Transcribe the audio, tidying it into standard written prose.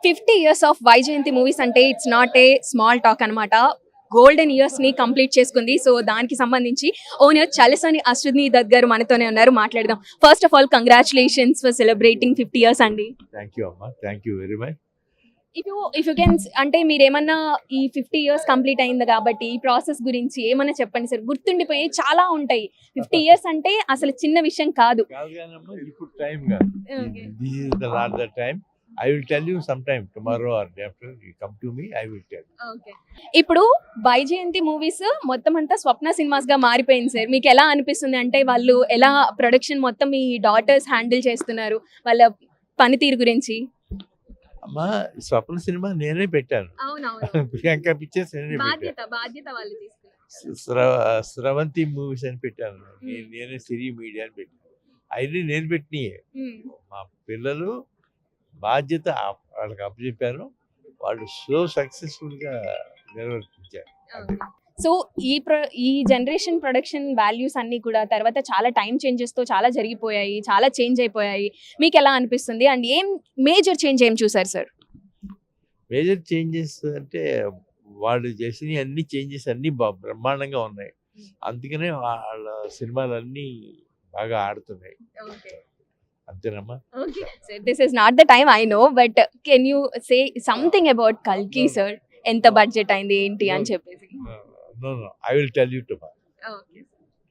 50 years of Vyjayanthi movies అంటే it's not a small talk అనమాట. Golden years ని complete చేసుకుంది. సో దానికి సంబంధించి ఓనర్ చలసాని అశ్విని దత్ గారు మనతోనే ఉన్నారు, మాట్లాడదాం. First of all congratulations for celebrating 50 years అండి. థ్యాంక్ యూ అమ్మా, thank you very much. If you can, అంటే మీరేమన్నా ఈ 50 ఇయర్స్ కంప్లీట్ అయింది కాబట్టి ఈ ప్రాసెస్ గురించి ఏమన్నా చెప్పండి సార్. గుర్తుండిపోయి చాలా ఉంటాయి. 50 ఇయర్స్ అంటే అసలు చిన్న విషయం కాదు. ఇప్పుడు టైం కాదు. Okay. This is the lot the time. I will tell you sometime tomorrow or day after. You come to me, I will tell you. ఇప్పుడు వైజయంతి మూవీస్ మొత్తం అంతా స్వప్న సినిమాస్ గా మారిపోయింది సార్. మీకు ఎలా అనిపిస్తుంది? అంటే వాళ్ళు ఎలా ప్రొడక్షన్ మొత్తం మీ డాటర్స్ హ్యాండిల్ చేస్తున్నారు, వాళ్ళ పనితీరు గురించి? అమ్మా, స్వప్న సినిమా నేనే పెట్టాను. ప్రియాంక పిక్చర్స్ నేనే బాధ్యత వాళ్ళు స్రవంతి మూవీస్ అని పెట్టాను. నేనే సిరి మీడియా అని పెట్టాను. అవన్నీ నేను పెట్టినయే. మా పిల్లలు బాధ్యత వాళ్ళకి అప్పచెప్పాను. వాళ్ళు సో సక్సెస్ఫుల్ గా నిర్వర్తించారు. సో ఈ జనరేషన్ ప్రొడక్షన్ వాల్యూస్ అన్ని కూడా తర్వాత చాలా టైం చేంజెస్ తో చాలా జరిగిపోయాయి, చాలా చేంజ్ అయిపోయాయి. మీకు ఎలా అనిపిస్తుంది? అండ్ ఏం మేజర్ చేంజ్ ఏం చూసారు సార్? మేజర్ చేంజెస్ అంటే వాళ్ళు చేసిన అన్ని చేంజెస్ అన్ని బ్రహ్మాండంగా ఉన్నాయి. అందుకనే వాళ్ళ సినిమాలన్నీ బాగా ఆడుతున్నాయి. అంతేనమ్మా. Okay, sir, this is not the time, I know, but can you say something about Kalki, sir? ఎంత బడ్జెట్ అయింది ఏంటి అని చెప్పేసి? No, I will tell you tomorrow. Okay.